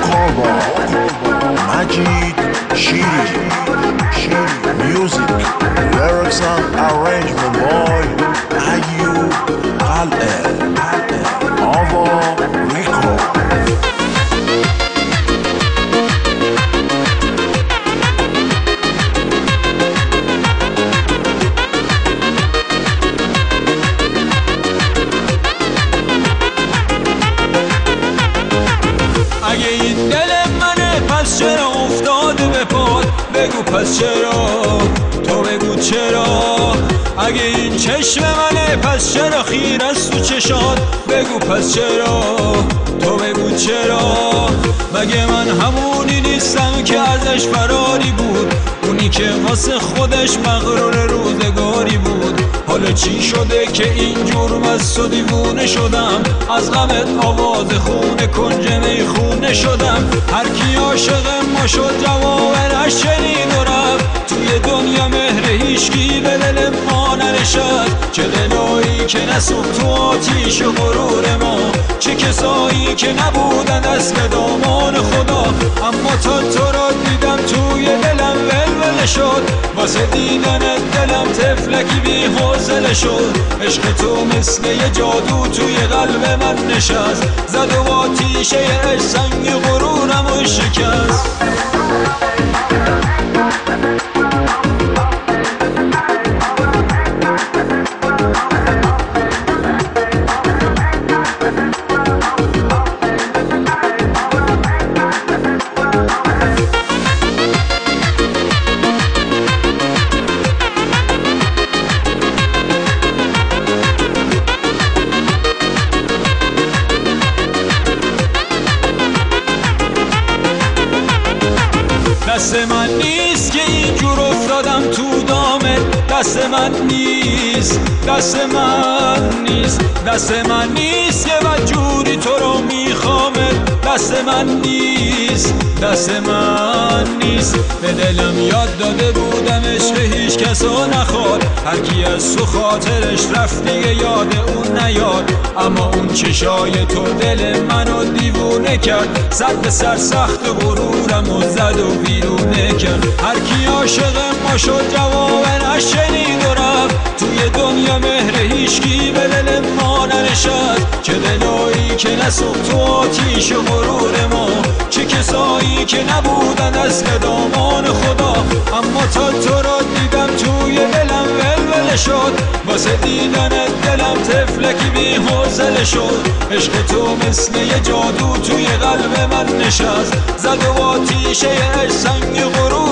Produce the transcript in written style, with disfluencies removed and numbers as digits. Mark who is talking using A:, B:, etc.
A: Vocal Majid Shiri Music Lyrics and Arrangement by Ayub Qal'eh Ava Rico.
B: اگه این دل منه پس چرا افتاده به پاد؟ بگو پس چرا؟ تو بگو چرا؟ اگه این چشم منه پس چرا خیر است تو چشات؟ بگو پس چرا؟ تو بگو چرا؟ مگه من همونی نیستم که ازش فراری بود؟ اونی که واسه خودش مغرور روزگاری بود. حالا چی شده که اینجور مست و دیوونه شدم؟ از غمت آواز خونه کنج میخونه شدم. هر کی عاشق ما شد جواب نشنید و رفت. توی دنیا مهر هیچکی به دل ما ننشست. چه دلایی که نسوخت تو آتیش غرور ما، چه کسایی که نبودن دست به دامان خدا. اما تا تو را دیدم توی دلم ولوله شد. واسه دیدن دلم طفلکی بی حوصله شد. عشق تو مثل یه جادو توی قلب من نشست. زد و آتیشه عشق سنگ غرورم و شکست. دست من نیست که اینجور افتادم تو دامت. دست من نیست، دست من نیست، دست من نیست که بدجوری تو رو میخوامت. دست من نیست، دست من نیست. به دلم یاد داده بودم عشق هیچ کسو نخواد. هر کی از تو خاطرش رفت دیگه یاد اون نیاد. اما اون چشای تو دل منو دیوونه کرد. سر به سر سخت غرورم و زد و بیرونه کرد. هر کی عاشق ما شد جواب نشنید و رفت. توی دنیا مهر هیچکی به دل ما ننشست. چه دلایی که نسوخت تو آتیش غرور ما، چه کسایی که نبودن از دامان خدا. اما تا تو را دیدم توی دلم ولوله شد. واسه دیدن دلم طفلکی بی حوصله شد. عشق تو مثل یه جادو توی قلب من نشست. زد و آتیشه عشق سنگ غرور